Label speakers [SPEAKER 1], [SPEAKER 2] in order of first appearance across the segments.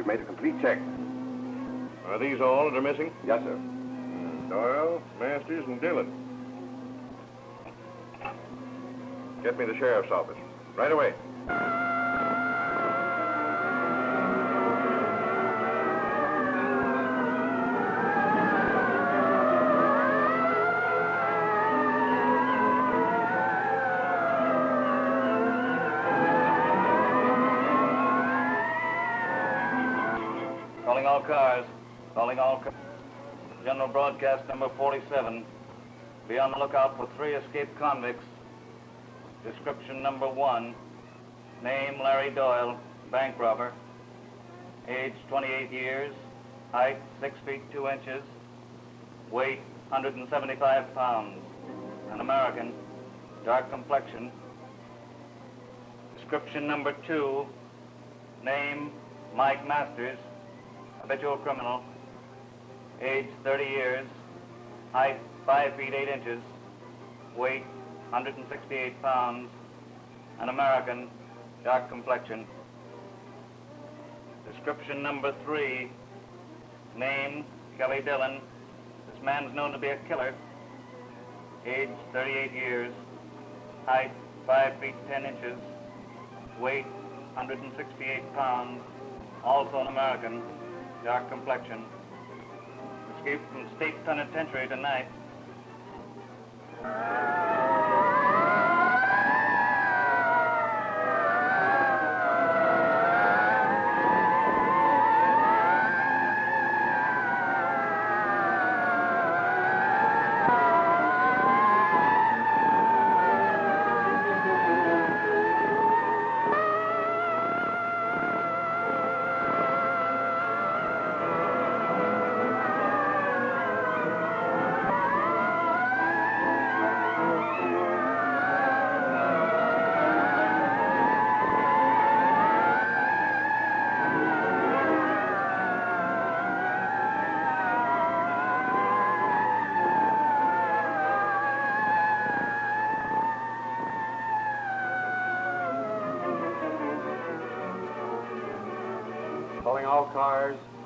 [SPEAKER 1] we've made a complete check.
[SPEAKER 2] Are these all that are missing?
[SPEAKER 1] Yes, sir.
[SPEAKER 2] Doyle, Masters, and Dillon. Get me the sheriff's office. Right away.
[SPEAKER 3] Calling all cars. Calling all cars. General broadcast number 47. Be on the lookout for 3 escaped convicts. Description number 1. Name Larry Doyle, bank robber. Age 28 years. Height 6 feet 2 inches. Weight 175 pounds. An American. Dark complexion. Description number 2. Name Mike Masters. Habitual criminal. Age 30 years. Height 5 feet 8 inches. Weight 168 pounds. An American. Dark complexion. Description number 3. Name Kelly Dillon. This man's known to be a killer. Age 38 years. Height 5 feet 10 inches. Weight 168 pounds. Also an American. Dark complexion. Escaped from state penitentiary tonight.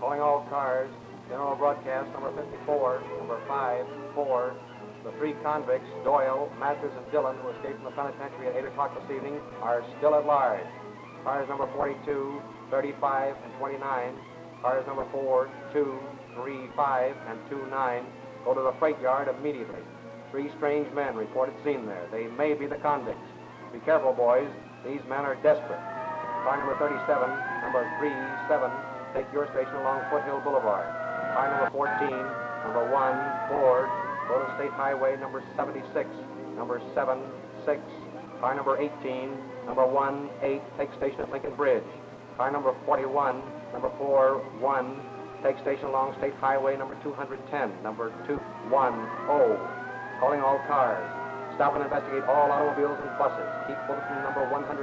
[SPEAKER 4] Calling all cars, general broadcast number 54, number 5-4. The 3 convicts, Doyle, Masters, and Dillon, who escaped from the penitentiary at 8 o'clock this evening, are still at large. Cars number 42, 35, and 29. Cars number 4, 2, 3, 5, and 29 go to the freight yard immediately. 3 strange men reported seen there. They may be the convicts. Be careful, boys. These men are desperate. Car number 37, number 37, take your station along Foothill Boulevard. Car number 14, number 1, Ford, go to State Highway number 76, number 76. Car number 18, number 1, 8, take station at Lincoln Bridge. Car number 41, number 4, 1, take station along State Highway number 210, number 210. Calling all cars. Stop and investigate all automobiles and buses. Keep bulletin number 119,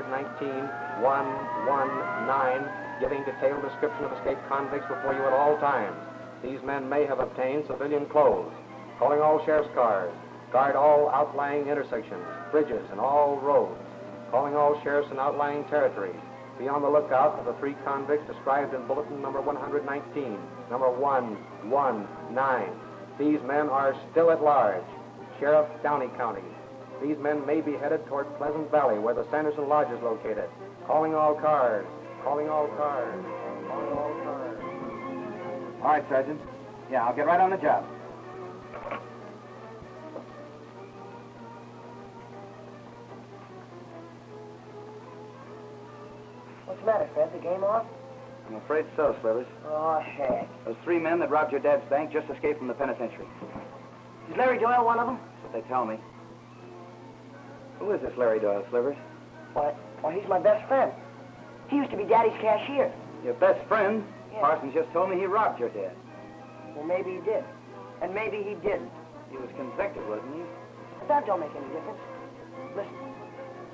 [SPEAKER 4] 119, giving detailed description of escaped convicts before you at all times. These men may have obtained civilian clothes. Calling all sheriff's cars. Guard all outlying intersections, bridges, and all roads. Calling all sheriffs in outlying territories. Be on the lookout for the 3 convicts described in bulletin number 119, number 119. These men are still at large. Sheriff, Downey County. These men may be headed toward Pleasant Valley, where the Sanderson Lodge is located. Calling all cars. Calling all cars. Calling all cars.
[SPEAKER 5] All right, Sergeant. Yeah, I'll get right on the job.
[SPEAKER 6] What's the matter, Fred? The game off?
[SPEAKER 5] I'm afraid so, Slivers.
[SPEAKER 6] Oh, heck.
[SPEAKER 5] Those 3 men that robbed your dad's bank just escaped from the penitentiary.
[SPEAKER 6] Is Larry Doyle one of them?
[SPEAKER 5] That's what they tell me. Who is this Larry Doyle, Slivers?
[SPEAKER 6] Why, he's my best friend. He used to be Daddy's cashier.
[SPEAKER 5] Your best friend?
[SPEAKER 6] Yeah.
[SPEAKER 5] Parsons just told me he robbed your dad.
[SPEAKER 6] Well, maybe he did. And maybe he didn't.
[SPEAKER 5] He was convicted, wasn't he?
[SPEAKER 6] But that don't make any difference. Listen,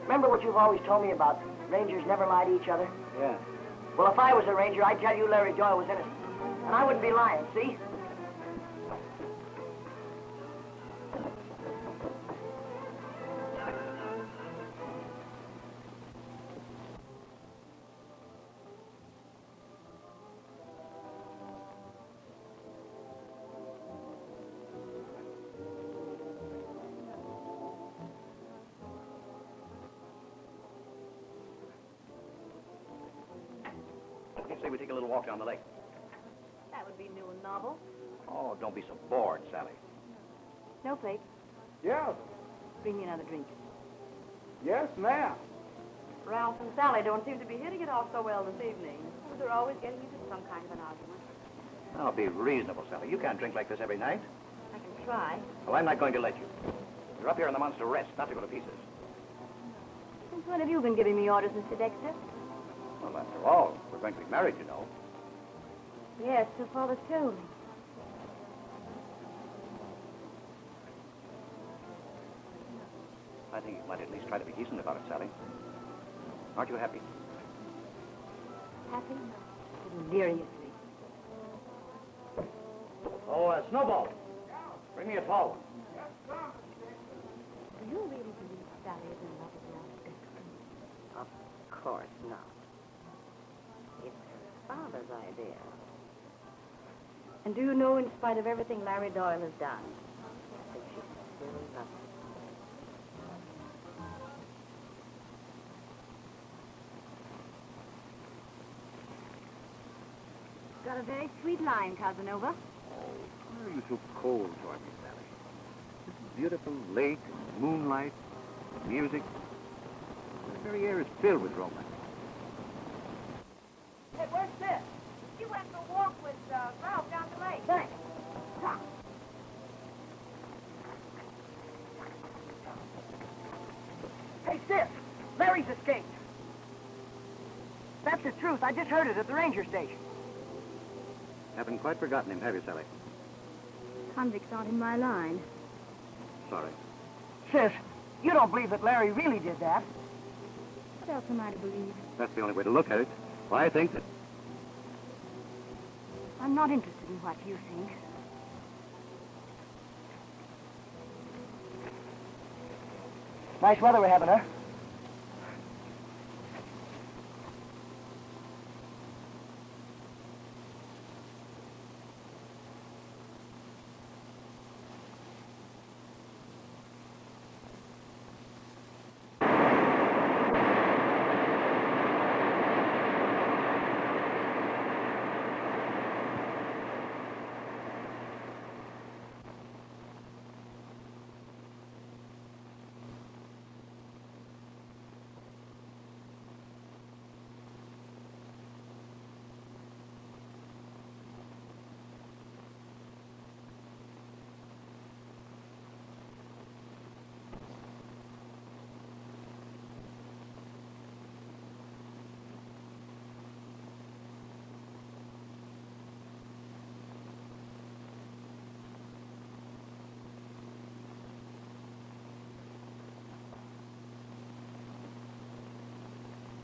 [SPEAKER 6] remember what you've always told me about Rangers never lie to each other?
[SPEAKER 5] Yeah.
[SPEAKER 6] Well, if I was a Ranger, I'd tell you Larry Doyle was innocent. And I wouldn't be lying, see?
[SPEAKER 5] a little walk down the lake.
[SPEAKER 1] That would be new and novel.
[SPEAKER 5] Oh, don't be so bored, Sally.
[SPEAKER 1] Snowflake,
[SPEAKER 4] Yes.
[SPEAKER 1] bring me another drink.
[SPEAKER 4] Yes, ma'am.
[SPEAKER 1] Ralph and Sally don't seem to be hitting it off so well this evening. They're always getting into some kind of an argument.
[SPEAKER 5] Now, be reasonable, Sally. You can't drink like this every night.
[SPEAKER 1] I can try.
[SPEAKER 5] Well, I'm not going to let you. You're up here in the monster rest, not to go to pieces.
[SPEAKER 1] Since when have you been giving me orders, Mr. Dexter?
[SPEAKER 5] Well, after all, we're going to be married, you know.
[SPEAKER 1] Yes, so Father's told me.
[SPEAKER 5] I think you might at least try to be decent about it, Sally. Aren't you happy?
[SPEAKER 1] Happy? Deliriously.
[SPEAKER 5] Oh, Snowball. Bring me a tall one.
[SPEAKER 1] Do you really believe Sally is in love with Ralph Dexter?
[SPEAKER 6] Of course not. It's her father's idea.
[SPEAKER 1] And do you know, in spite of everything Larry Doyle has done,
[SPEAKER 6] That she still loves him.
[SPEAKER 1] got a very sweet line, Casanova.
[SPEAKER 5] Why are you so cold toward me, Sally? This is beautiful lake, moonlight, music. The very air is filled with romance.
[SPEAKER 1] Hey, where's Sis? She went for a walk with Ralph down the lake. Thanks. Come.
[SPEAKER 6] Hey, Sis! Larry's escaped. That's the truth. I just heard it at the ranger station.
[SPEAKER 5] Haven't quite forgotten him, have you, Sally?
[SPEAKER 1] Convicts aren't in my line.
[SPEAKER 5] Sorry.
[SPEAKER 6] Sis, you don't believe that Larry really did that?
[SPEAKER 1] What else am I to believe?
[SPEAKER 5] That's the only way to look at it. Well, I think that...
[SPEAKER 1] I'm not interested in what you think.
[SPEAKER 6] Nice weather we're having, huh?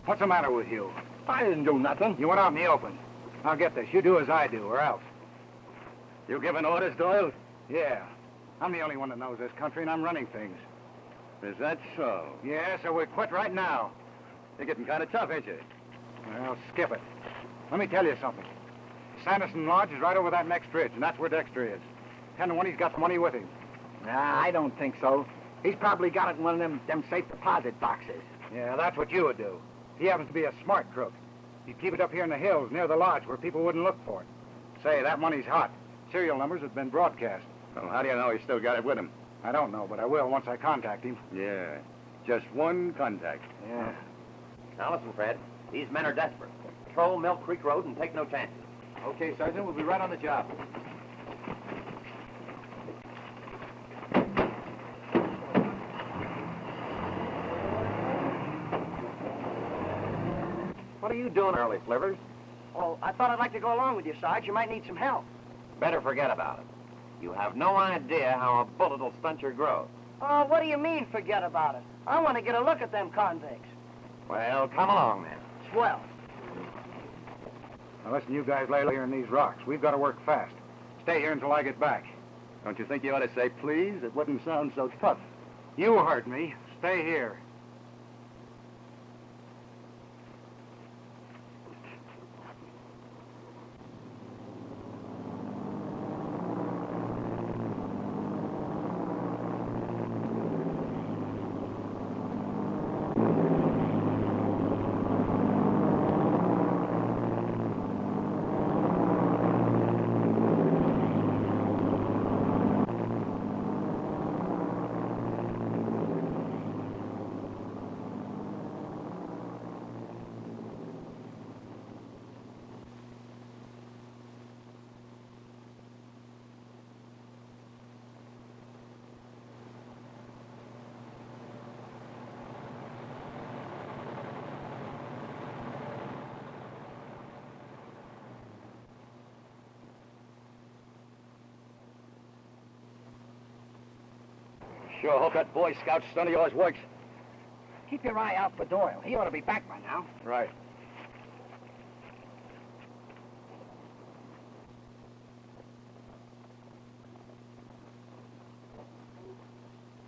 [SPEAKER 4] What's the matter with you?
[SPEAKER 7] I didn't do nothing.
[SPEAKER 4] You went out in the open. Now get this. You do as I do, or else.
[SPEAKER 7] You giving orders, Doyle?
[SPEAKER 4] Yeah. I'm the only one that knows this country, and I'm running things.
[SPEAKER 7] Is that so?
[SPEAKER 4] Yeah, so we quit right now.
[SPEAKER 7] You're getting kind of tough, ain't you?
[SPEAKER 4] Well, skip it. Let me tell you something. Sanderson Lodge is right over that next ridge, and that's where Dexter is. 10 to 1, he's got the money with him.
[SPEAKER 7] Nah, I don't think so. He's probably got it in one of them safe deposit boxes.
[SPEAKER 4] Yeah, that's what you would do. He happens to be a smart crook. He'd keep it up here in the hills near the lodge where people wouldn't look for it. Say, that money's hot. Serial numbers have been broadcast.
[SPEAKER 7] Well, how do you know he's still got it with him?
[SPEAKER 4] I don't know, but I will once I contact him.
[SPEAKER 7] Yeah, just one contact.
[SPEAKER 4] Yeah.
[SPEAKER 5] Now listen, Fred. These men are desperate. Patrol Milk Creek Road and take no chances.
[SPEAKER 4] Okay, Sergeant, we'll be right on the job.
[SPEAKER 5] What are you doing early, Slivers?
[SPEAKER 6] Oh, I thought I'd like to go along with you, Sarge. You might need some help.
[SPEAKER 5] Better forget about it. You have no idea how a bullet will stunt your growth.
[SPEAKER 6] Oh, what do you mean, forget about it? I want to get a look at them convicts.
[SPEAKER 5] Well, come along then.
[SPEAKER 6] Swell.
[SPEAKER 4] Now listen, you guys lay here in these rocks. We've got to work fast. Stay here until I get back.
[SPEAKER 7] Don't you think you ought to say please? It wouldn't sound so tough.
[SPEAKER 4] You heard me. Stay here.
[SPEAKER 7] Sure hope that Boy Scout stunt of yours works. Keep your eye out for Doyle. He ought to be back by now.
[SPEAKER 5] Right.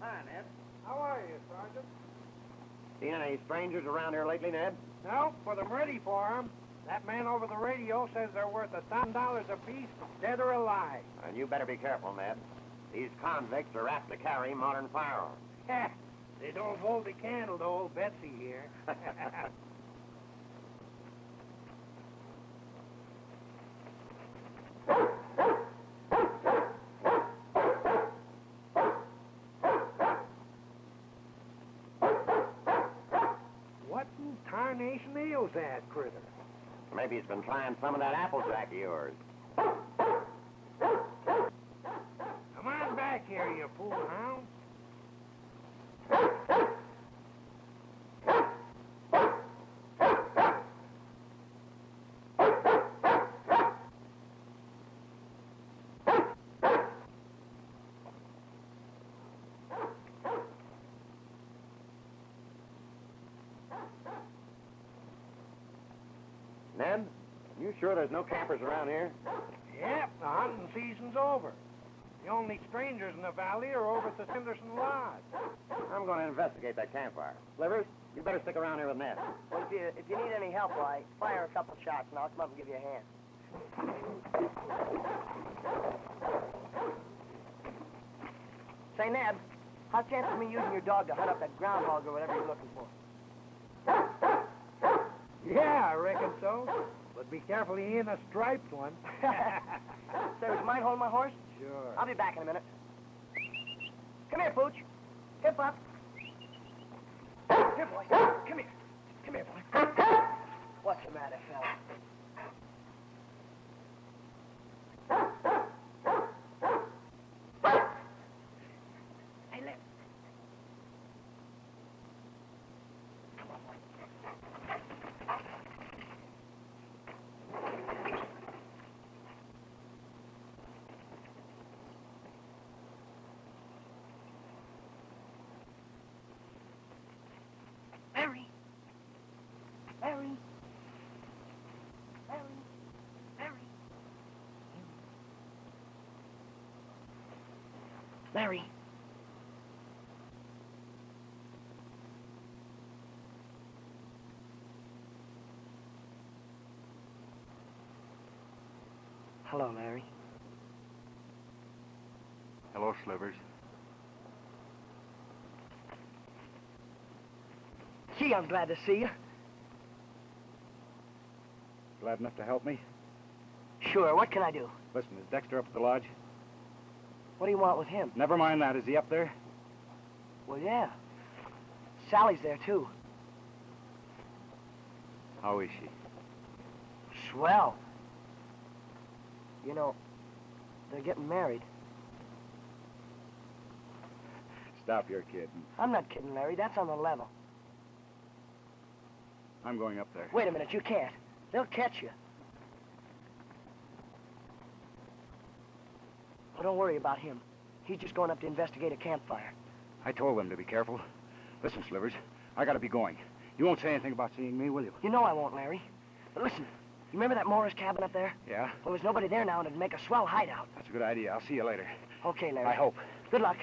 [SPEAKER 4] Hi, Ned. How are you, Sergeant?
[SPEAKER 5] Seen any strangers around here lately, Ned?
[SPEAKER 4] No, but I'm ready for 'em. That man over the radio says they're worth $1,000 apiece, dead or alive.
[SPEAKER 5] And you better be careful, Ned. These convicts are apt to carry modern firearms.
[SPEAKER 4] They don't hold a candle to old Betsy here. What in tarnation ails that critter?
[SPEAKER 5] Maybe he's been trying some of that Applejack of yours.
[SPEAKER 4] Come on back here, you fool hound.
[SPEAKER 5] Ned, you sure there's no campers around here?
[SPEAKER 4] Yep, the hunting season's over. The only strangers in the valley are over at the Sanderson Lodge.
[SPEAKER 5] I'm going to investigate that campfire. Slivers, you better stick around here with Ned.
[SPEAKER 6] Well, if you need any help, why, fire a couple shots and I'll come up and give you a hand. Say, Ned, how's the chance of me using your dog to hunt up that groundhog or whatever you're looking for?
[SPEAKER 4] Yeah, I reckon so. But be careful he ain't a striped one.
[SPEAKER 6] Say, would you mind holding my horse?
[SPEAKER 4] Sure.
[SPEAKER 6] I'll be back in a minute. Come here, Pooch. Hip up. Here, boy. Come here. Come here, boy. What's the matter, fella? Hey, let. Come on, boy. Larry. Larry. Larry. Larry. Larry. Hello, Larry.
[SPEAKER 7] Hello, Slivers.
[SPEAKER 6] Gee, I'm glad to see you.
[SPEAKER 7] Glad enough to help me?
[SPEAKER 6] Sure, what can I do?
[SPEAKER 7] Listen, is Dexter up at the lodge?
[SPEAKER 6] What do you want with him?
[SPEAKER 7] Never mind that. Is he up there?
[SPEAKER 6] Well, yeah. Sally's there, too.
[SPEAKER 7] How is she?
[SPEAKER 6] Swell. You know, they're getting married.
[SPEAKER 7] Stop your kidding.
[SPEAKER 6] I'm not kidding, Larry. That's on the level.
[SPEAKER 7] I'm going up there.
[SPEAKER 6] Wait a minute, you can't. They'll catch you. Well, don't worry about him. He's just going up to investigate a campfire.
[SPEAKER 7] I told them to be careful. Listen, Slivers, I gotta be going. You won't say anything about seeing me, will you?
[SPEAKER 6] You know I won't, Larry. But listen, you remember that Morris cabin up there?
[SPEAKER 7] Yeah?
[SPEAKER 6] Well, there's nobody there now, and it'd make a swell hideout.
[SPEAKER 7] That's a good idea. I'll see you later.
[SPEAKER 6] Okay, Larry.
[SPEAKER 7] I hope.
[SPEAKER 6] Good luck.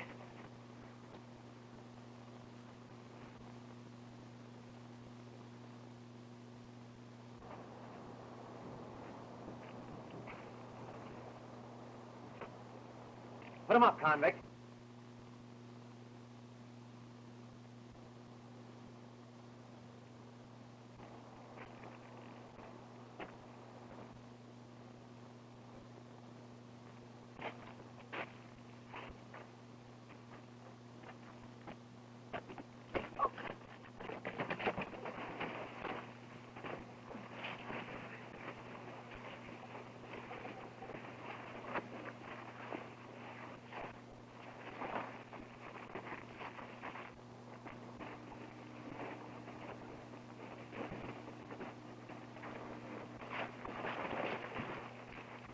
[SPEAKER 5] Put him up, convict.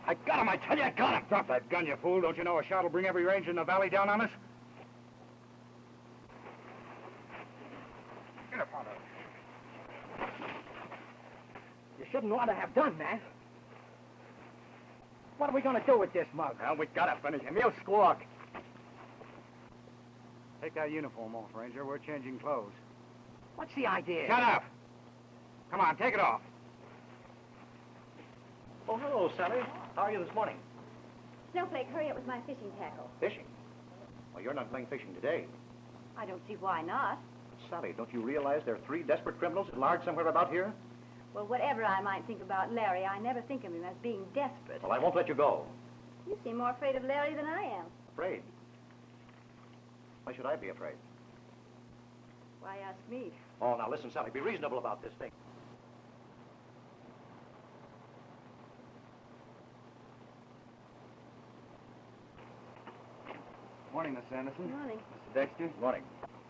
[SPEAKER 7] I got him, I tell you, I got him! Drop that gun, you fool. Don't you know a shot will bring every ranger in the valley down on us?
[SPEAKER 5] shouldn't ought to have done that. What are we going to do with this mug?
[SPEAKER 7] Well, we gotta finish him. He'll squawk. Take that uniform off, Ranger. We're changing clothes.
[SPEAKER 5] What's the idea?
[SPEAKER 7] Shut up! Come on, take it off.
[SPEAKER 4] Oh, hello, Sally. How are you this morning?
[SPEAKER 8] Snowflake, hurry up with my fishing tackle.
[SPEAKER 5] Fishing? Well, you're not playing fishing today.
[SPEAKER 8] I don't see why not.
[SPEAKER 5] Sally, don't you realize there are 3 desperate criminals at large somewhere about here?
[SPEAKER 8] Well, whatever I might think about Larry, I never think of him as being desperate.
[SPEAKER 5] Well, I won't let you go.
[SPEAKER 8] You seem more afraid of Larry than I am.
[SPEAKER 5] Afraid? Why should I be afraid?
[SPEAKER 8] Why ask me?
[SPEAKER 5] Oh, now listen, Sally, be reasonable about this thing.
[SPEAKER 9] Morning, Miss Anderson.
[SPEAKER 8] Morning.
[SPEAKER 9] Mr. Dexter.
[SPEAKER 5] Morning.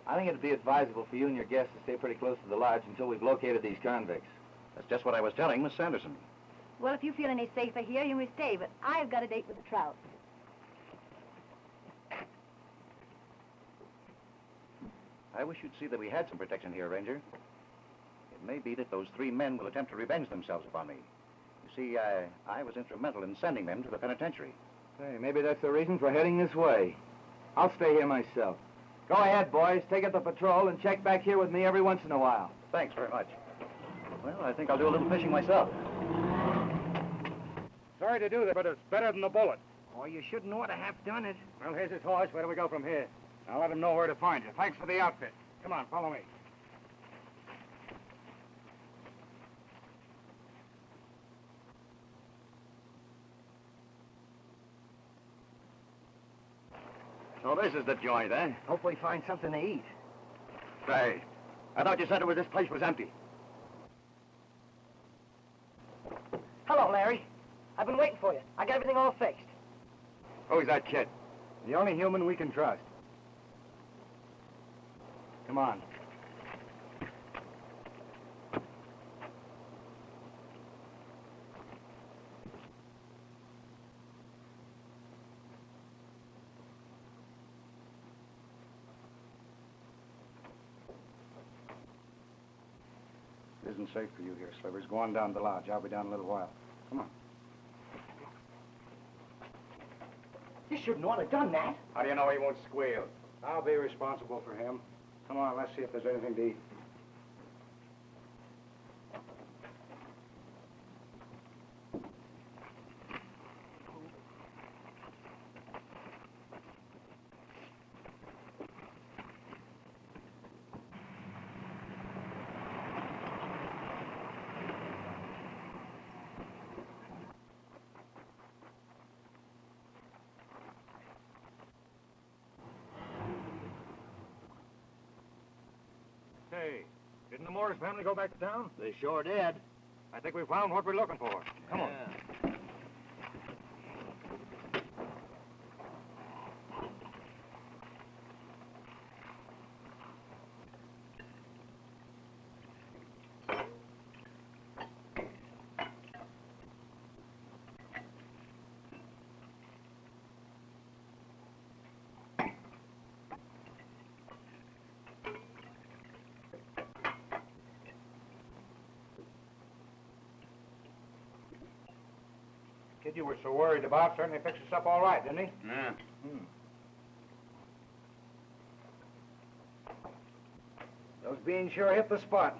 [SPEAKER 9] I think it'd be advisable for you and your guests to stay pretty close to the lodge until we've located these convicts.
[SPEAKER 5] That's just what I was telling Miss Sanderson.
[SPEAKER 8] Well, if you feel any safer here, you may stay, but I've got a date with the Trouts.
[SPEAKER 5] I wish you'd see that we had some protection here, Ranger. It may be that those 3 men will attempt to revenge themselves upon me. You see, I was instrumental in sending them to the penitentiary.
[SPEAKER 9] Hey, maybe that's the reason for heading this way. I'll stay here myself. Go ahead, boys. Take up the patrol and check back here with me every once in a while.
[SPEAKER 5] Thanks very much. Well, I think I'll do a little fishing myself.
[SPEAKER 7] Sorry to do that, but it's better than the bullet.
[SPEAKER 5] Oh, you shouldn't ought to have done it.
[SPEAKER 7] Well, here's his horse. Where do we go from here? I'll let him know where to find you. Thanks for the outfit. Come on, follow me. So this is the joint, eh?
[SPEAKER 5] Hope we find something to eat.
[SPEAKER 7] Say, I thought you said this place was empty.
[SPEAKER 6] Hello, Larry. I've been waiting for you. I got everything all fixed.
[SPEAKER 7] Who's that kid?
[SPEAKER 9] The only human we can trust. Come on.
[SPEAKER 7] It isn't safe for you here, Slivers. Go on down to the lodge. I'll be down in a little while. Come on.
[SPEAKER 6] You shouldn't ought to have done that.
[SPEAKER 7] How do you know he won't squeal? I'll be responsible for him. Come on, let's see if there's anything to eat. Hey, didn't the Morris family go back to town?
[SPEAKER 5] They sure did.
[SPEAKER 7] I think we found what we're looking for. Come on. Kid you were so worried about certainly fixed us up all right, didn't he?
[SPEAKER 3] Yeah.
[SPEAKER 7] Those beans sure hit the spot.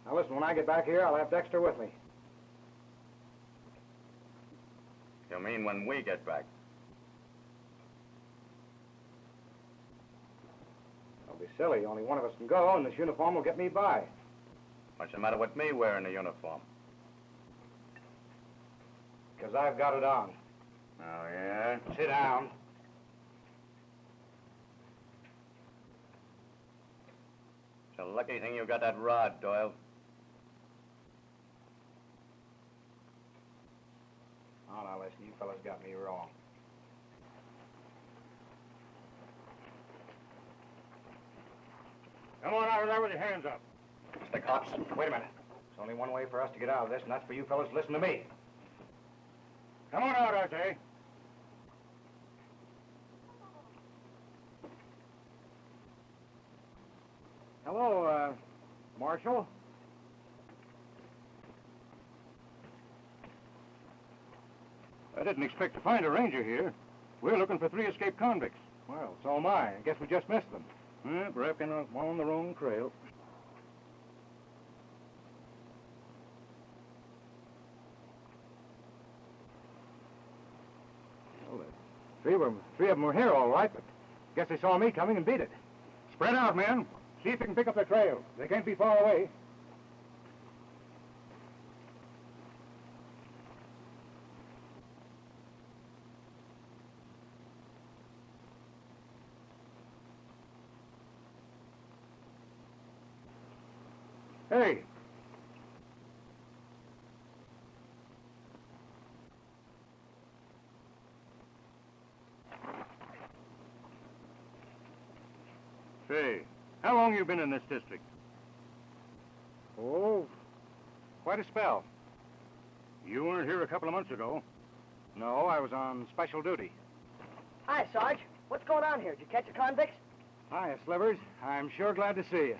[SPEAKER 7] Now listen, when I get back here, I'll have Dexter with me.
[SPEAKER 3] You mean when we get back?
[SPEAKER 7] Don't be silly. Only one of us can go, and this uniform will get me by.
[SPEAKER 3] What's the matter with me wearing a uniform?
[SPEAKER 7] Because I've got it on.
[SPEAKER 3] Oh, yeah?
[SPEAKER 7] Sit down.
[SPEAKER 3] It's a lucky thing you got that rod, Doyle.
[SPEAKER 7] Oh, now listen, you fellas got me wrong. Come on out of there with your hands up.
[SPEAKER 5] It's the cops.
[SPEAKER 7] Wait a minute. There's only one way for us to get out of this, and that's for you fellas to listen to me. Come on out, R.J. Hello, Marshal. I didn't expect to find a ranger here. We're looking for 3 escaped convicts. Well, so am I. I guess we just missed them. Reckon I'm on the wrong trail. Well, three of them were here all right, but guess they saw me coming and beat it. Spread out, men. See if you can pick up their trail. They can't be far away. Hey. Say, how long you been in this district? Oh, quite a spell. You weren't here a couple of months ago. No, I was on special duty.
[SPEAKER 6] Hi, Sarge. What's going on here? Did you catch the convicts?
[SPEAKER 7] Hiya, Slivers. I'm sure glad to see you.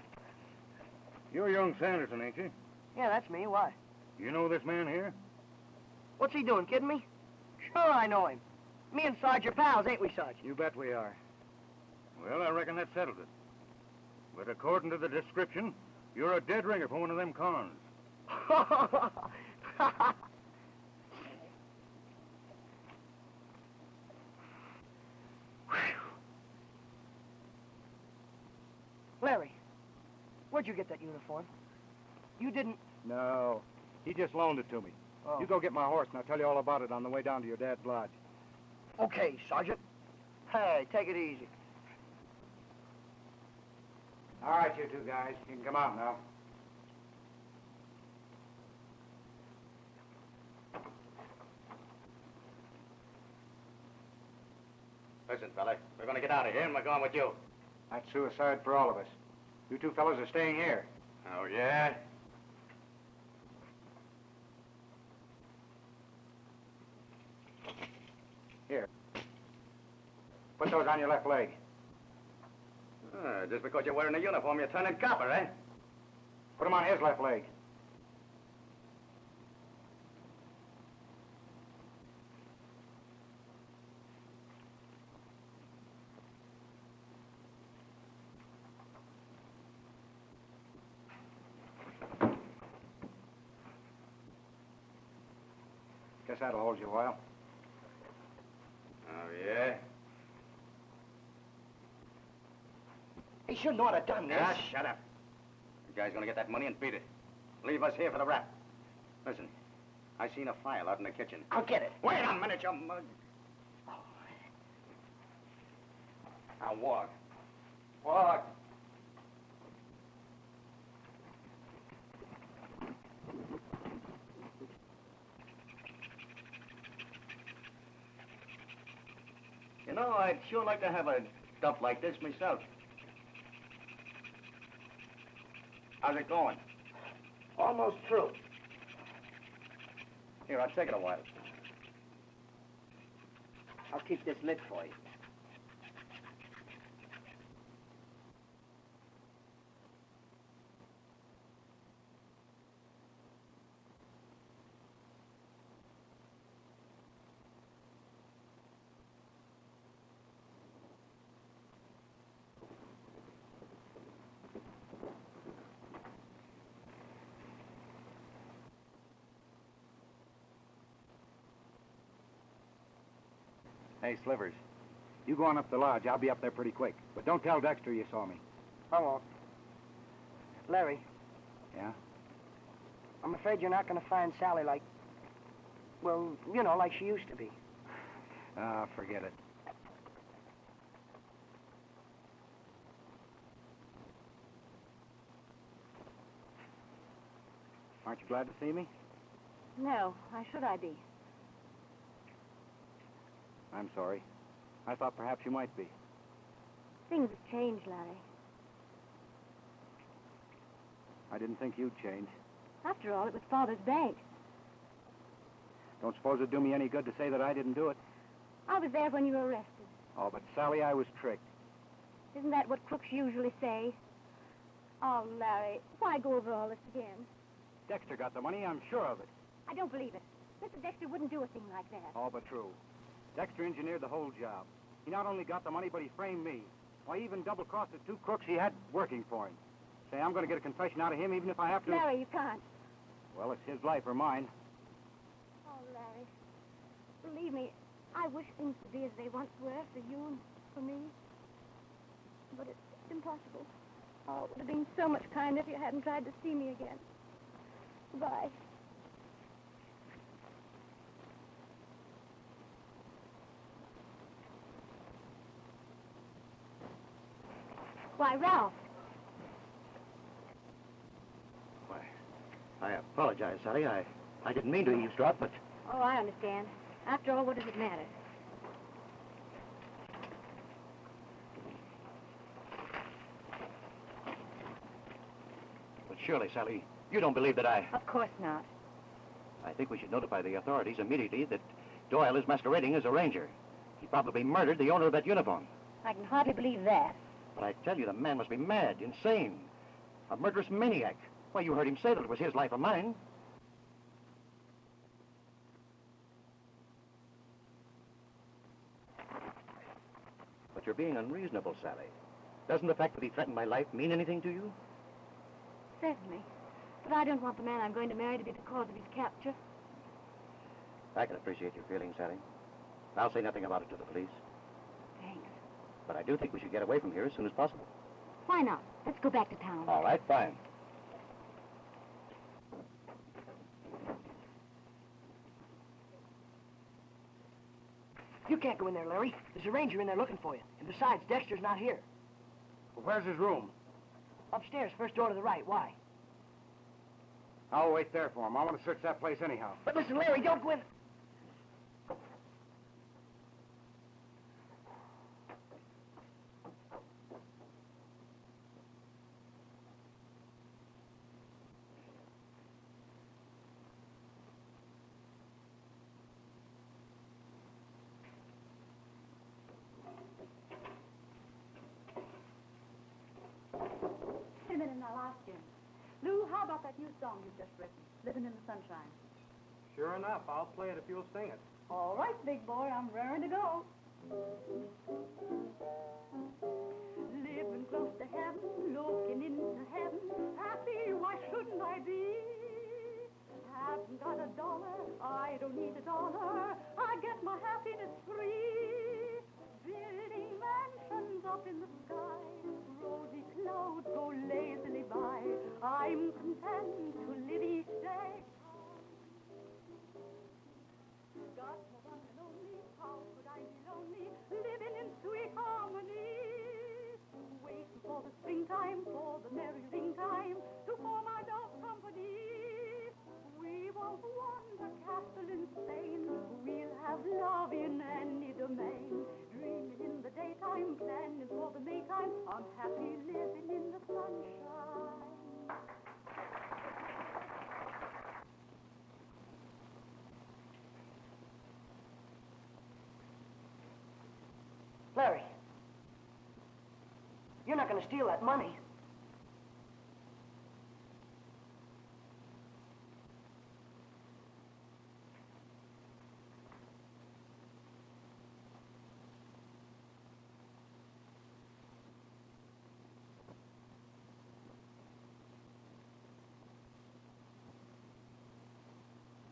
[SPEAKER 7] You're young Sanderson, ain't you?
[SPEAKER 6] Yeah, that's me. Why?
[SPEAKER 7] You know this man here?
[SPEAKER 6] What's he doing, kidding me? Sure, I know him. Me and Sarge are pals, ain't we, Sarge?
[SPEAKER 7] You bet we are. Well, I reckon that settles it. But according to the description, you're a dead ringer for one of them cons.
[SPEAKER 6] Larry, where'd you get that uniform? You didn't...
[SPEAKER 7] No, he just loaned it to me.
[SPEAKER 6] Oh.
[SPEAKER 7] You go get my horse, and I'll tell you all about it on the way down to your dad's lodge.
[SPEAKER 6] Okay, Sergeant. Hey, take it easy.
[SPEAKER 7] All right, you two guys. You can come out now.
[SPEAKER 3] Listen, fella, we're going to get out of here, and we're going with you.
[SPEAKER 7] That's suicide for all of us. You two fellas are staying here.
[SPEAKER 3] Oh, yeah?
[SPEAKER 7] Here. Put those on your left leg.
[SPEAKER 3] Just because you're wearing a uniform, you're turning copper, eh?
[SPEAKER 7] Put them on his left leg. Guess that'll hold you a while.
[SPEAKER 3] Oh, yeah?
[SPEAKER 6] He shouldn't ought to have done this.
[SPEAKER 3] Yeah, shut up. The guy's gonna get that money and beat it. Leave us here for the rap. Listen, I seen a file out in the kitchen.
[SPEAKER 6] I'll get it.
[SPEAKER 3] Wait a minute, you mug. Now walk. Walk. You know, I'd sure like to have a dump like this myself. How's it going?
[SPEAKER 6] Almost through.
[SPEAKER 3] Here, I'll take it a while.
[SPEAKER 6] I'll keep this lit for you.
[SPEAKER 7] Hey, Slivers, you go on up the lodge. I'll be up there pretty quick. But don't tell Dexter you saw me.
[SPEAKER 6] I won't. Larry.
[SPEAKER 7] Yeah?
[SPEAKER 6] I'm afraid you're not going to find Sally like... Well, you know, like she used to be.
[SPEAKER 7] Ah, forget it. Aren't you glad to see me?
[SPEAKER 8] No, why should I be?
[SPEAKER 7] I'm sorry. I thought perhaps you might be.
[SPEAKER 8] Things have changed, Larry.
[SPEAKER 7] I didn't think you'd change.
[SPEAKER 8] After all, it was Father's bank.
[SPEAKER 7] Don't suppose it'd do me any good to say that I didn't do it.
[SPEAKER 8] I was there when you were arrested.
[SPEAKER 7] Oh, but Sally, I was tricked.
[SPEAKER 8] Isn't that what crooks usually say? Oh, Larry, why go over all this again?
[SPEAKER 7] Dexter got the money, I'm sure of it.
[SPEAKER 8] I don't believe it. Mr. Dexter wouldn't do a thing like that.
[SPEAKER 7] All but true. Dexter engineered the whole job. He not only got the money, but he framed me. Why, he even double-crossed the two crooks he had working for him. Say, I'm going to get a confession out of him, even if I have to...
[SPEAKER 8] Larry, you can't.
[SPEAKER 7] Well, it's his life or mine.
[SPEAKER 8] Oh, Larry. Believe me, I wish things to be as they once were for you and for me. But it's impossible. Oh, it would have been so much kinder if you hadn't tried to see me again. Goodbye. Why, Ralph.
[SPEAKER 5] Why, I apologize, Sally. I didn't mean to eavesdrop, but...
[SPEAKER 8] Oh, I understand. After all, what does it matter?
[SPEAKER 5] But surely, Sally, you don't believe that I...
[SPEAKER 8] Of course not.
[SPEAKER 5] I think we should notify the authorities immediately that Doyle is masquerading as a ranger. He probably murdered the owner of that uniform.
[SPEAKER 8] I can hardly believe that.
[SPEAKER 5] But I tell you, the man must be mad, insane. A murderous maniac. Why, you heard him say that it was his life or mine. But you're being unreasonable, Sally. Doesn't the fact that he threatened my life mean anything to you?
[SPEAKER 8] Certainly. But I don't want the man I'm going to marry to be the cause of his capture.
[SPEAKER 5] I can appreciate your feelings, Sally. I'll say nothing about it to the police.
[SPEAKER 8] Thanks.
[SPEAKER 5] But I do think we should get away from here as soon as possible.
[SPEAKER 8] Why not? Let's go back to town.
[SPEAKER 5] All right, fine.
[SPEAKER 6] You can't go in there, Larry. There's a ranger in there looking for you. And besides, Dexter's not here.
[SPEAKER 7] Well, where's his room?
[SPEAKER 6] Upstairs, first door to the right. Why?
[SPEAKER 7] I'll wait there for him. I want to search that place anyhow.
[SPEAKER 6] But listen, Larry, don't go in...
[SPEAKER 1] Wait a minute, and I'll ask you. Lou, how about that new song you've just written, Living in the Sunshine?
[SPEAKER 4] Sure enough, I'll play it if you'll sing it.
[SPEAKER 1] All right, big boy, I'm raring to go. Living close to heaven, looking into heaven, happy, why shouldn't I be? Haven't got a dollar, I don't need a dollar, I get my happiness free. Building mansions up in the sky, rosy clouds go lazily by. I'm content to live each day. Got no one and only, how could I be lonely, living in sweet harmony? Waiting for the springtime, for the merry ring time, to form our dog company. We won't want a castle in Spain, we'll have love in any domain. Dreaming in the daytime, planning for the Maytime, I'm happy living in the sunshine.
[SPEAKER 6] Larry, you're not going to steal that money.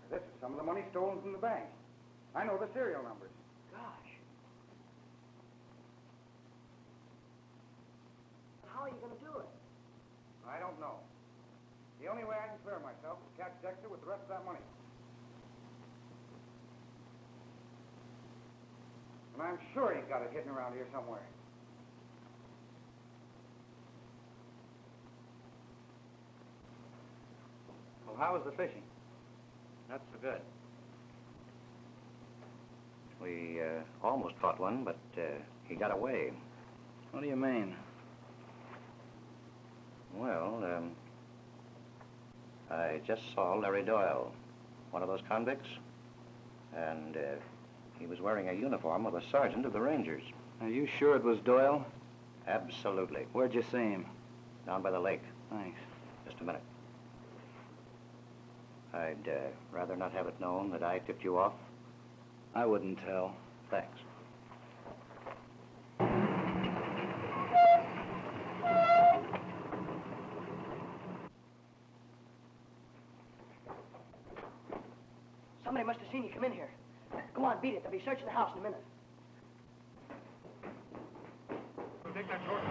[SPEAKER 7] This is some of the money stolen from the bank. I know the serial numbers.
[SPEAKER 6] Gosh. How are you going to do it?
[SPEAKER 7] I don't know. The only way I can clear myself is catch Dexter with the rest of that money. And I'm sure he's got it hidden around here somewhere.
[SPEAKER 5] Well, how was the fishing? Not so good. We almost caught one, but he got away.
[SPEAKER 9] What do you mean?
[SPEAKER 5] Well, I just saw Larry Doyle, one of those convicts, and he was wearing a uniform of a sergeant of the Rangers.
[SPEAKER 9] Are you sure it was Doyle?
[SPEAKER 5] Absolutely.
[SPEAKER 9] Where'd you see him?
[SPEAKER 5] Down by the lake.
[SPEAKER 9] Thanks.
[SPEAKER 5] Just a minute. I'd rather not have it known that I tipped you off.
[SPEAKER 9] I wouldn't tell.
[SPEAKER 5] Thanks.
[SPEAKER 6] Somebody must have seen you come in here. Go on, beat it. They'll be searching the house in a minute.
[SPEAKER 7] Take that short.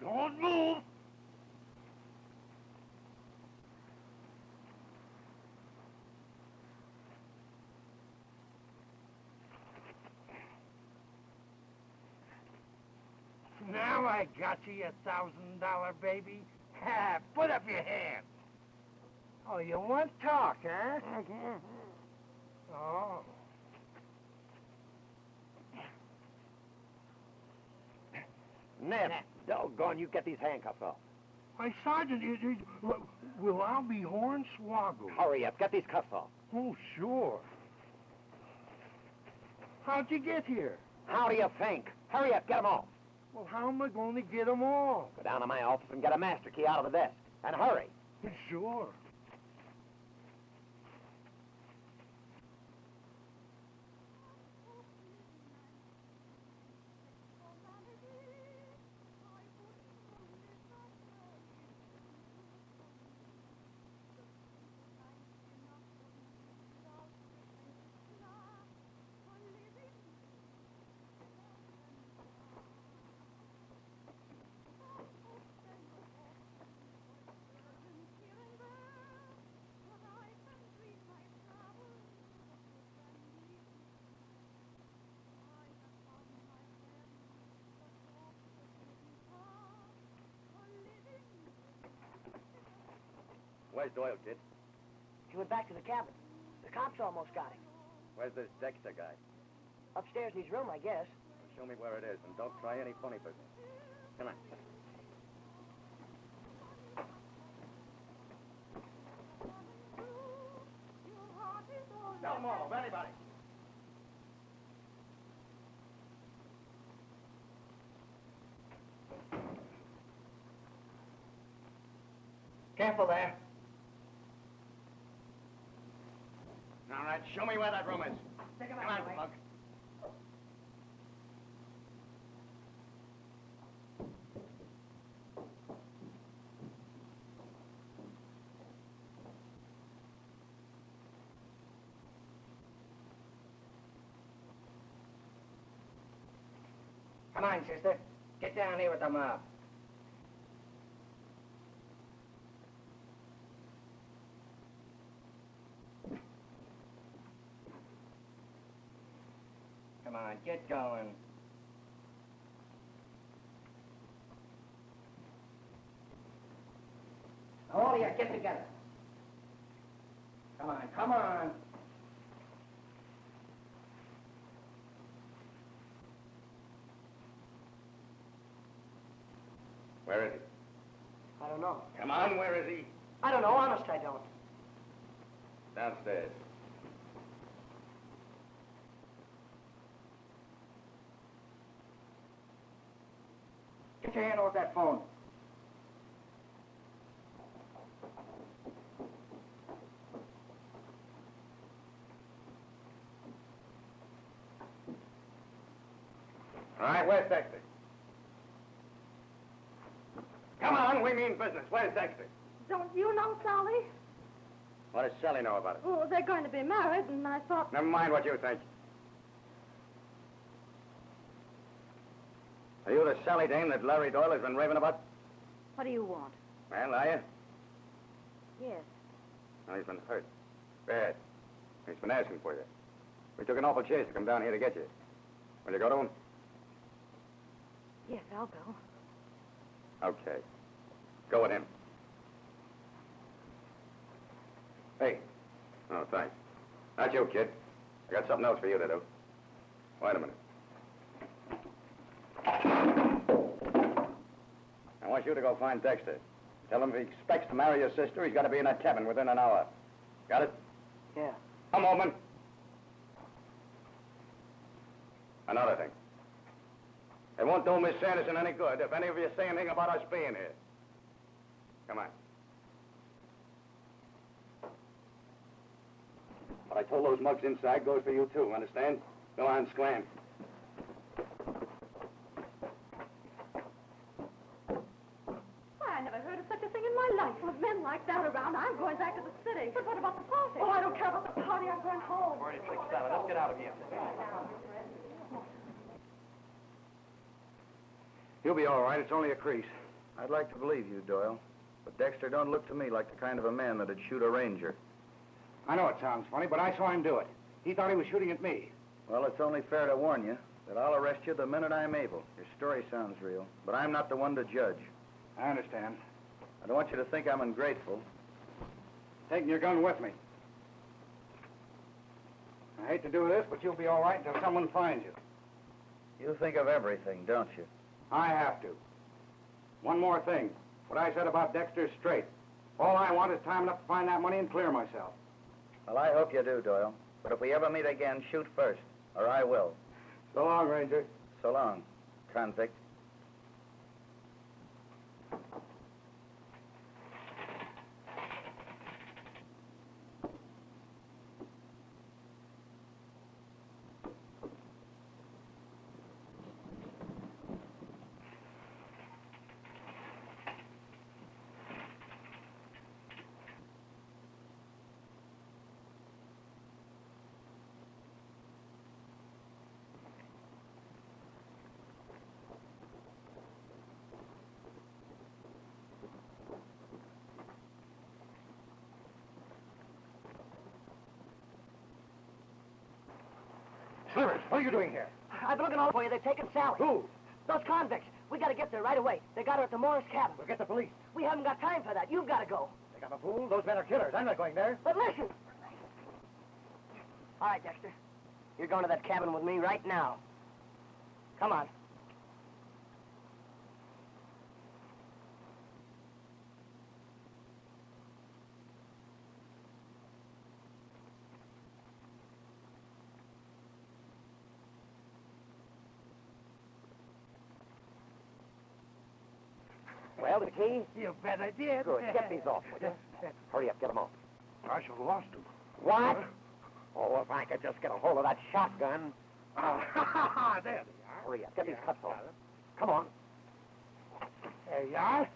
[SPEAKER 7] Don't move! Now I got you, you $1,000 baby. Ha! Put up your hand. Oh, you want talk, huh? Oh.
[SPEAKER 4] Ned, doggone, you get these handcuffs off.
[SPEAKER 7] Why, Sergeant, will I be hornswoggled?
[SPEAKER 4] Hurry up, get these cuffs off.
[SPEAKER 7] Oh, sure. How'd you get here?
[SPEAKER 4] How do you think? Hurry up, get them off.
[SPEAKER 7] Well, how am I going to get them all?
[SPEAKER 4] Go down to my office and get a master key out of the desk. And hurry.
[SPEAKER 7] Sure.
[SPEAKER 5] Where's Doyle, kid?
[SPEAKER 6] He went back to the cabin. The cops almost got him.
[SPEAKER 5] Where's this Dexter guy?
[SPEAKER 6] Upstairs in his room, I guess.
[SPEAKER 5] Show me where it is, and don't try any funny business. Come on.
[SPEAKER 4] Don't move, anybody.
[SPEAKER 6] Careful there.
[SPEAKER 5] All right, show me where that room is.
[SPEAKER 6] Come
[SPEAKER 5] on, Punk.
[SPEAKER 6] Come on, sister. Get down here with the mob. Come on, get going. Here, get together. Come on, come on.
[SPEAKER 2] Where is he?
[SPEAKER 6] I don't know.
[SPEAKER 2] Come on, where is he?
[SPEAKER 6] I don't know, honest I don't.
[SPEAKER 2] Downstairs.
[SPEAKER 7] Get your hand off that phone.
[SPEAKER 2] All right, where's Dexter? Come on, we mean business. Where's Dexter?
[SPEAKER 1] Don't you know, Sally?
[SPEAKER 2] What does Sally know about it?
[SPEAKER 1] Oh, they're going to be married, and I thought...
[SPEAKER 2] Never mind what you think. Are you the Sally dame that Larry Doyle has been raving about?
[SPEAKER 8] What do you want?
[SPEAKER 2] Well, are you?
[SPEAKER 8] Yes.
[SPEAKER 2] Well, he's been hurt. Bad. He's been asking for you. We took an awful chase to come down here to get you. Will you go to him?
[SPEAKER 8] Yes, I'll go.
[SPEAKER 2] Okay. Go with him. Hey. Oh, thanks. Not you, kid. I got something else for you to do. Wait a minute. I want you to go find Dexter. Tell him if he expects to marry your sister, he's got to be in that cabin within an hour. Got it?
[SPEAKER 6] Yeah.
[SPEAKER 2] Come on, man. Another thing. It won't do Miss Sanderson any good if any of you say anything about us being here. Come on. What I told those mugs inside goes for you, too, understand? Go on, scram.
[SPEAKER 1] I never heard of such a thing in my life. With men like that around, I'm going back to the city. But what about the party? Oh, I don't care about the party. I'm going home.
[SPEAKER 4] 46-7. Let's get out of here.
[SPEAKER 7] You'll be all right. It's only a crease.
[SPEAKER 9] I'd like to believe you, Doyle. But Dexter don't look to me like the kind of a man that'd shoot a ranger.
[SPEAKER 7] I know it sounds funny, but I saw him do it. He thought he was shooting at me.
[SPEAKER 9] Well, it's only fair to warn you that I'll arrest you the minute I'm able. Your story sounds real, but I'm not the one to judge.
[SPEAKER 7] I understand.
[SPEAKER 9] I don't want you to think I'm ungrateful.
[SPEAKER 7] Taking your gun with me. I hate to do this, but you'll be all right until someone finds you.
[SPEAKER 9] You think of everything, don't you?
[SPEAKER 7] I have to. One more thing. What I said about Dexter's straight. All I want is time enough to find that money and clear myself.
[SPEAKER 9] Well, I hope you do, Doyle. But if we ever meet again, shoot first, or I will.
[SPEAKER 7] So long, Ranger.
[SPEAKER 9] So long, convict.
[SPEAKER 7] Slivers, what are you doing here?
[SPEAKER 6] I've been looking all for you. They've taken Sally.
[SPEAKER 7] Who?
[SPEAKER 6] Those convicts. We got to get there right away. They got her at the Morris cabin.
[SPEAKER 7] We'll get the police.
[SPEAKER 6] We haven't got time for that. You've got to go.
[SPEAKER 7] They got a fool. Those men are killers. I'm not going there.
[SPEAKER 6] But listen. All right, Dexter. You're going to that cabin with me right now. Come on. Well, the key?
[SPEAKER 7] You bet I did.
[SPEAKER 6] Good. Get these off, will you? Hurry up, get them off.
[SPEAKER 7] I should have lost them.
[SPEAKER 6] What? Oh, if I could just get a hold of that shotgun.
[SPEAKER 7] There they are.
[SPEAKER 6] Hurry up, get these cuffs off. Come on.
[SPEAKER 7] There you are.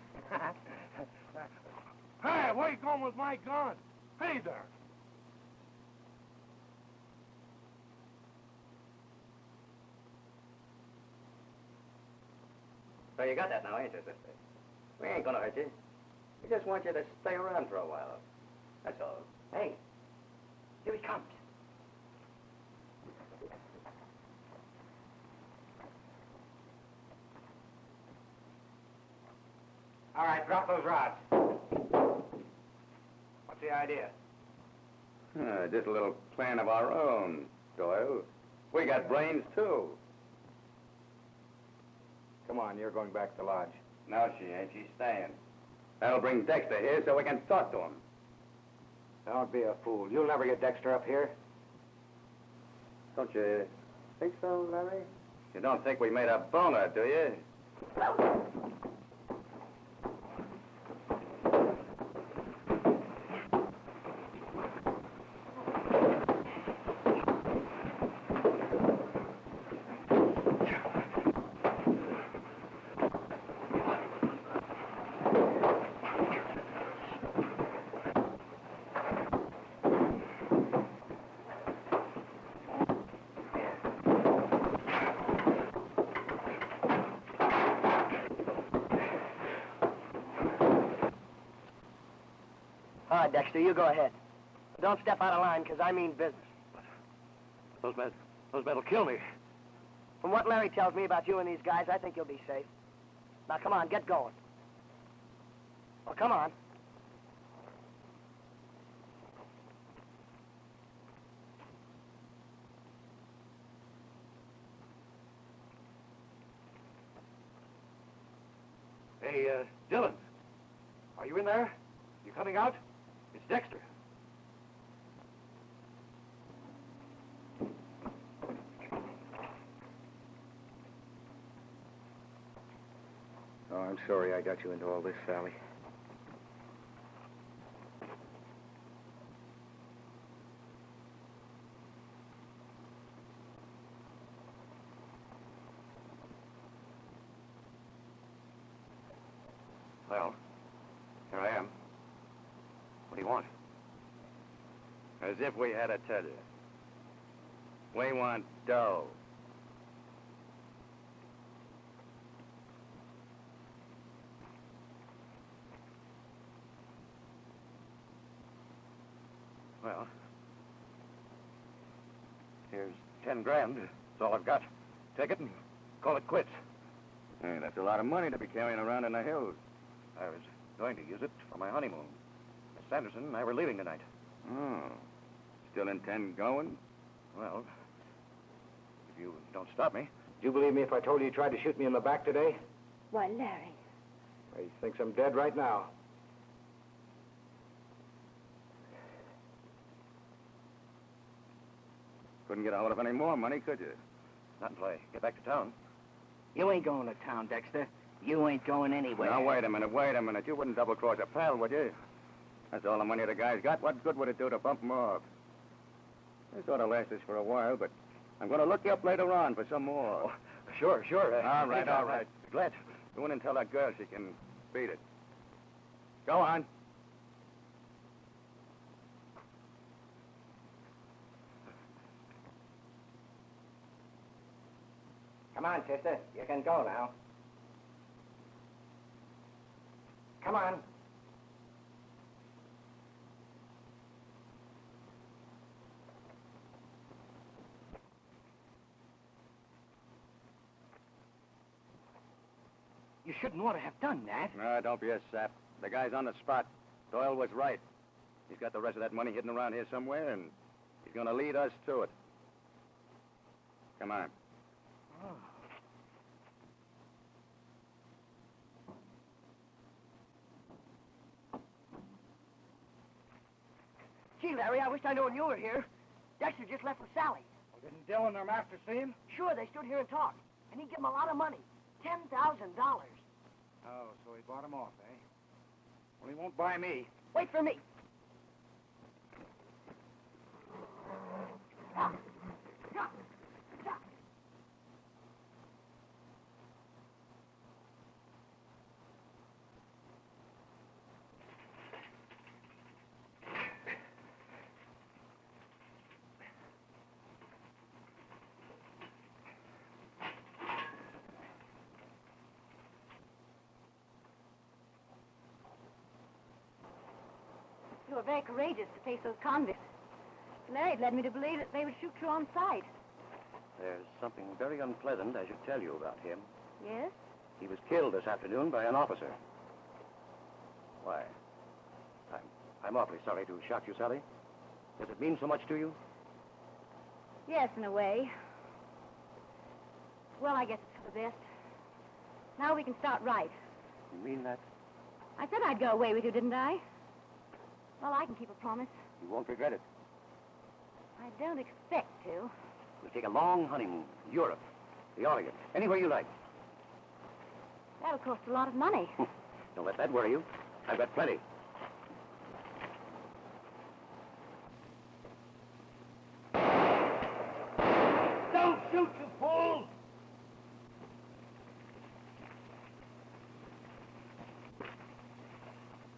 [SPEAKER 7] Hey, where you going with my gun? Hey there.
[SPEAKER 2] So you got that now, ain't you, sister? We ain't gonna hurt you. We just want you to stay around for a while. That's all.
[SPEAKER 6] Hey, here he comes.
[SPEAKER 7] All right, drop those rods.
[SPEAKER 4] the idea?
[SPEAKER 2] Just a little plan of our own, Doyle. We got brains, too.
[SPEAKER 4] Come on, you're going back to the lodge.
[SPEAKER 2] No, she ain't. She's staying. That'll bring Dexter here so we can talk to him.
[SPEAKER 4] Don't be a fool. You'll never get Dexter up here.
[SPEAKER 2] Don't you think so, Larry? You don't think we made a boner, do you?
[SPEAKER 6] All right, Dexter, you go ahead. Don't step out of line, because I mean business.
[SPEAKER 5] Those men will kill me.
[SPEAKER 6] From what Larry tells me about you and these guys, I think you'll be safe. Now, come on, get going. Well, come on.
[SPEAKER 5] Hey, Dillon. Are you in there? You coming out? It's Dexter.
[SPEAKER 4] Oh, I'm sorry I got you into all this, Sally.
[SPEAKER 5] Well, here I am. What do you want?
[SPEAKER 2] As if we had to tell you. We want dough.
[SPEAKER 5] Well, here's 10 grand. That's all I've got. Take it and call it quits.
[SPEAKER 2] Hey, that's a lot of money to be carrying around in the hills.
[SPEAKER 5] I was going to use it for my honeymoon. Miss Sanderson and I were leaving tonight.
[SPEAKER 2] Oh. Still intend going?
[SPEAKER 5] Well, if you don't stop me.
[SPEAKER 4] Do you believe me if I told you tried to shoot me in the back today?
[SPEAKER 8] Why, Larry.
[SPEAKER 4] He thinks I'm dead right now.
[SPEAKER 2] Couldn't get a hold of any more money, could you?
[SPEAKER 5] Not until I get back to town.
[SPEAKER 6] You ain't going to town, Dexter. You ain't going anywhere.
[SPEAKER 2] Now, wait a minute. You wouldn't double-cross a pal, would you? That's all the money the guy's got. What good would it do to bump him off? This ought to last us for a while, but I'm going to look you up later on for some more.
[SPEAKER 5] Oh, sure.
[SPEAKER 2] All right.
[SPEAKER 5] Glad.
[SPEAKER 2] Go in and tell that girl she can beat it. Go on.
[SPEAKER 6] Come on, sister. You can go now. Come on. You shouldn't ought to have done that.
[SPEAKER 2] No, don't be a sap. The guy's on the spot. Doyle was right. He's got the rest of that money hidden around here somewhere, and he's going to lead us to it. Come on.
[SPEAKER 6] Oh. Gee, Larry, I wish I known you were here. Dexter just left with Sally.
[SPEAKER 7] Well, didn't Dillon, their master, see him?
[SPEAKER 6] Sure, they stood here and talked. And he gave him a lot of money. $10,000.
[SPEAKER 7] Oh, so he bought him off, eh? Well, he won't buy me.
[SPEAKER 6] Wait for me.
[SPEAKER 8] You were very courageous to face those convicts. Larry led me to believe that they would shoot you on sight.
[SPEAKER 5] There's something very unpleasant I should tell you about him.
[SPEAKER 8] Yes?
[SPEAKER 5] He was killed this afternoon by an officer. Why? I'm awfully sorry to shock you, Sally. Does it mean so much to you?
[SPEAKER 8] Yes, in a way. Well, I guess it's for the best. Now we can start right.
[SPEAKER 5] You mean that?
[SPEAKER 8] I said I'd go away with you, didn't I? Well, I can keep a promise.
[SPEAKER 5] You won't regret it.
[SPEAKER 8] I don't expect to.
[SPEAKER 5] We'll take a long honeymoon. Europe, the Orient, anywhere you like.
[SPEAKER 8] That'll cost a lot of money.
[SPEAKER 5] Don't let that worry you. I've got plenty.
[SPEAKER 10] Don't shoot, you fool!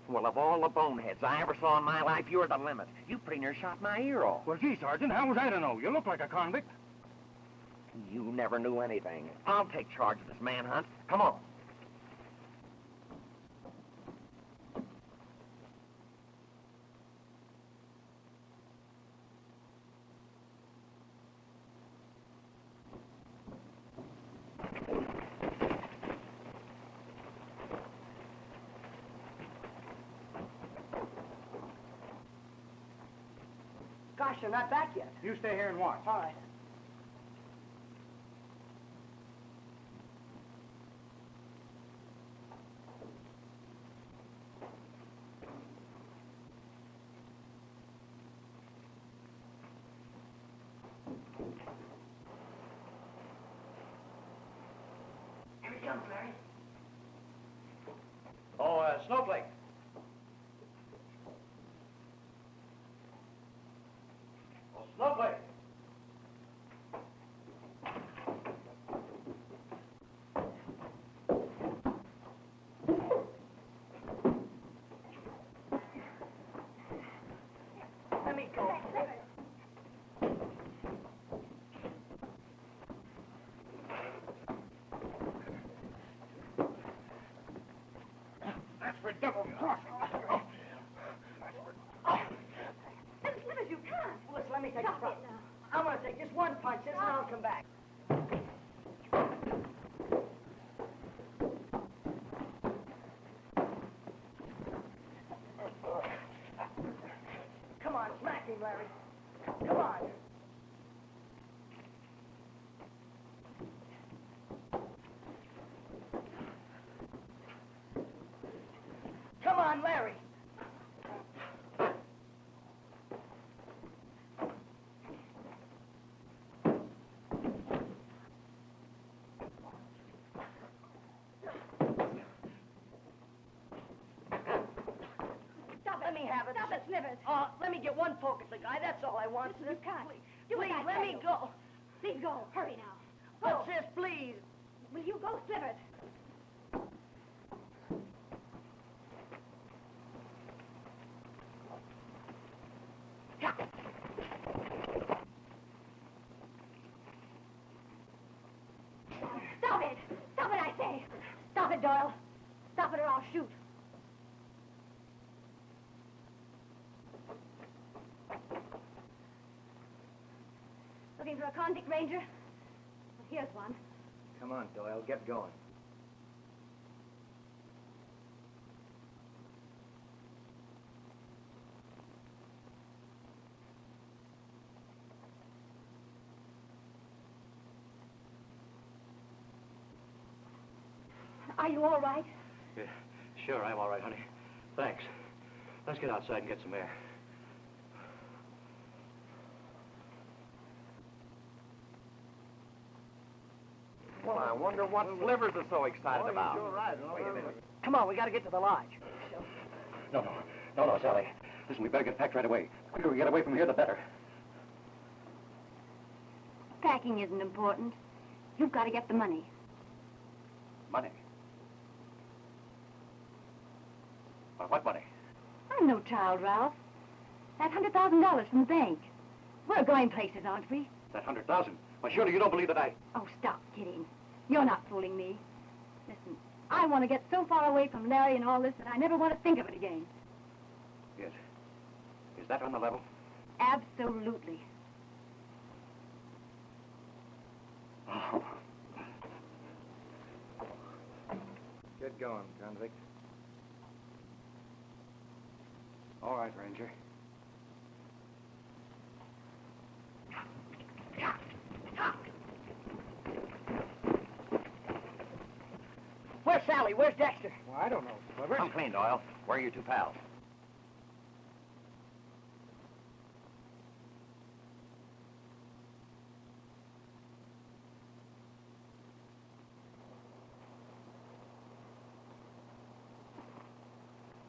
[SPEAKER 10] Well, of all the boneheads I ever saw in my life, you're the limit. You pretty near shot my ear off.
[SPEAKER 7] Well, gee, Sergeant, how was I to know? You look like a convict.
[SPEAKER 10] You never knew anything. I'll take charge of this manhunt. Come on.
[SPEAKER 6] Gosh, they're not back yet.
[SPEAKER 7] You stay here and watch.
[SPEAKER 6] All right. Here he comes, Larry.
[SPEAKER 5] Oh, Snowflake. Oh, Snowflake.
[SPEAKER 6] Let me go.
[SPEAKER 7] That's for double crossing.
[SPEAKER 6] Slivers, you can't. Well, listen, let me take a shot. I'm going to take just one punch, and I'll come back. Come on, smack him, Larry. Come on. Come on, Larry.
[SPEAKER 8] Stop it.
[SPEAKER 6] Let me have it.
[SPEAKER 8] Stop it, Slivers.
[SPEAKER 6] Let me get one poke at the guy. That's all I want.
[SPEAKER 8] You can't.
[SPEAKER 6] Please,
[SPEAKER 8] Do what
[SPEAKER 6] please
[SPEAKER 8] I
[SPEAKER 6] let
[SPEAKER 8] tell
[SPEAKER 6] me
[SPEAKER 8] you.
[SPEAKER 6] go.
[SPEAKER 8] Please go. Hurry now.
[SPEAKER 6] What's this, please?
[SPEAKER 8] Will you go, Slivers? Stop it! Stop it, I say! Stop it, Doyle. Stop it or I'll shoot. Looking for a convict, Ranger? Well, here's one.
[SPEAKER 9] Come on, Doyle, get going.
[SPEAKER 8] Are you all right?
[SPEAKER 5] Yeah, sure, I'm all right, honey. Thanks. Let's get outside and get some air.
[SPEAKER 10] Well, I wonder what Slivers is so excited about.
[SPEAKER 5] Wait a minute.
[SPEAKER 6] Come on, we got to get to the lodge.
[SPEAKER 5] No, Sally. Listen, we better get packed right away. The quicker we get away from here, the better.
[SPEAKER 8] Packing isn't important. You've got to get the money.
[SPEAKER 5] Money. Well, what money?
[SPEAKER 8] I'm no child, Ralph. That $100,000 from the bank. We're going places, aren't we?
[SPEAKER 5] That 100,000. Why, surely you don't believe that I...
[SPEAKER 8] Oh, stop kidding. You're not fooling me. Listen, I want to get so far away from Larry and all this that I never want to think of it again.
[SPEAKER 5] Yes. Is that on the level?
[SPEAKER 8] Absolutely.
[SPEAKER 5] Oh.
[SPEAKER 9] Get going, convict.
[SPEAKER 7] All right, Ranger.
[SPEAKER 6] Where's Sally? Where's Dexter?
[SPEAKER 7] Well, I don't know, Sliver.
[SPEAKER 10] Come clean, Doyle. Where are your two pals?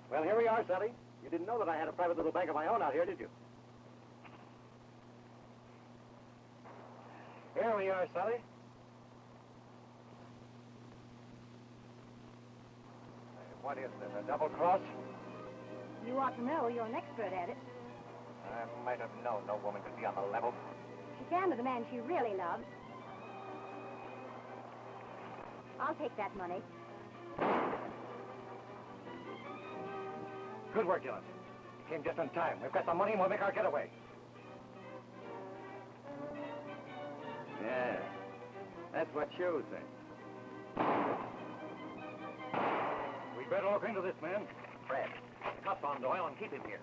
[SPEAKER 4] Well, here we are, Sally. You didn't know that I had a private little bank of my own out here, did you? Here we are, Sally. What is this, a double cross?
[SPEAKER 8] You ought to know. You're an expert at it.
[SPEAKER 4] I might have known no woman could be on the level.
[SPEAKER 8] She can to the man she really loves. I'll take that money.
[SPEAKER 4] Good work, Gillis. You came just in time. We've got the money and we'll make our getaway.
[SPEAKER 2] Yeah, that's what you think.
[SPEAKER 7] We better look into this, man.
[SPEAKER 10] Fred, cuffs on Doyle and keep him here.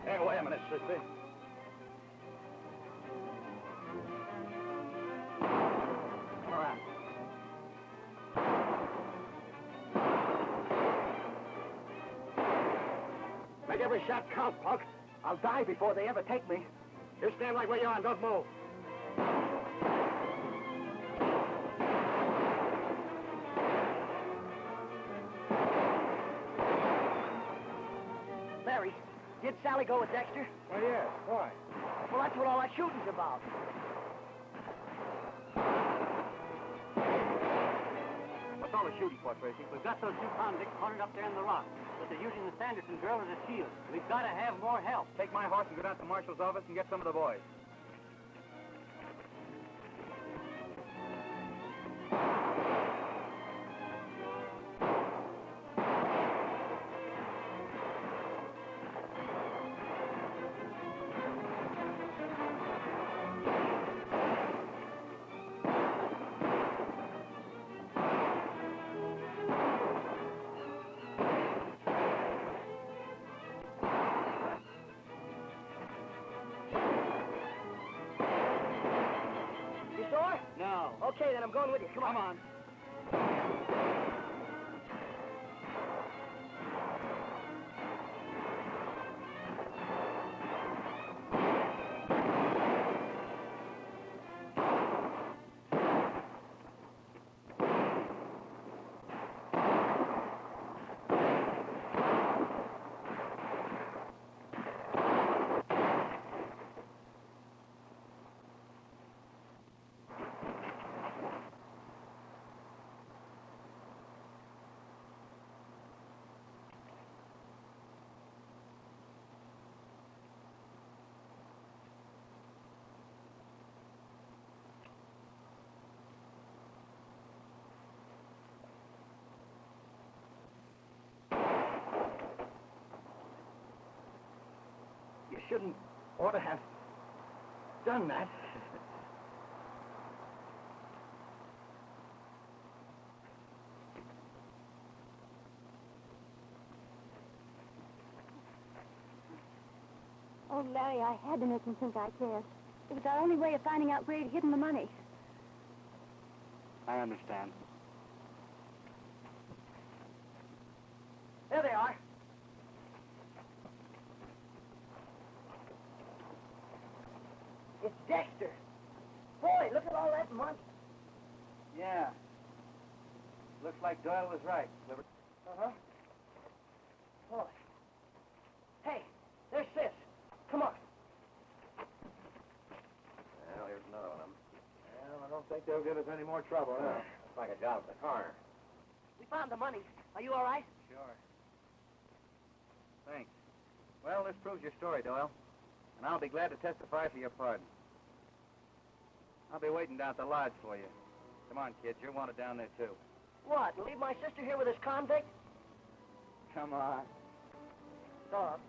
[SPEAKER 2] Hey, wait a minute, sister.
[SPEAKER 7] Come around.
[SPEAKER 4] Make every shot count, punk. I'll die before they ever take me. You stand right where you are and don't move.
[SPEAKER 6] Larry, did Sally go with Dexter?
[SPEAKER 7] Well, yes. Why?
[SPEAKER 6] Well, that's what all that shooting's about.
[SPEAKER 7] What's all the shooting for, Tracy? We've got those two convicts cornered up there in the rock, but they're using the Sanderson girl as a shield. We've got to have more help. Take my horse and go down to the marshal's office and get some of the boys.
[SPEAKER 6] You sure?
[SPEAKER 7] No.
[SPEAKER 6] Okay, then I'm going with you. Come on.
[SPEAKER 7] Come on.
[SPEAKER 6] You shouldn't ought to have done that.
[SPEAKER 8] Oh, Larry, I had to make him think I cared. It was our only way of finding out where he'd hidden the money.
[SPEAKER 7] I understand.
[SPEAKER 6] There they are. It's Dexter. Boy, look at all that money.
[SPEAKER 9] Yeah. Looks like Doyle was right.
[SPEAKER 6] Uh-huh. Boy. Hey, there's Sis. Come on.
[SPEAKER 4] Well, here's another one of them. Well, I don't think they'll give us any more trouble, huh? Looks like a job at the corner.
[SPEAKER 6] We found the money. Are you all right?
[SPEAKER 9] Sure. Thanks. Well, this proves your story, Doyle. And I'll be glad to testify for your pardon. I'll be waiting down at the lodge for you. Come on, kid. You're wanted down there, too.
[SPEAKER 6] What, leave my sister here with this convict?
[SPEAKER 9] Come on.
[SPEAKER 6] Stop.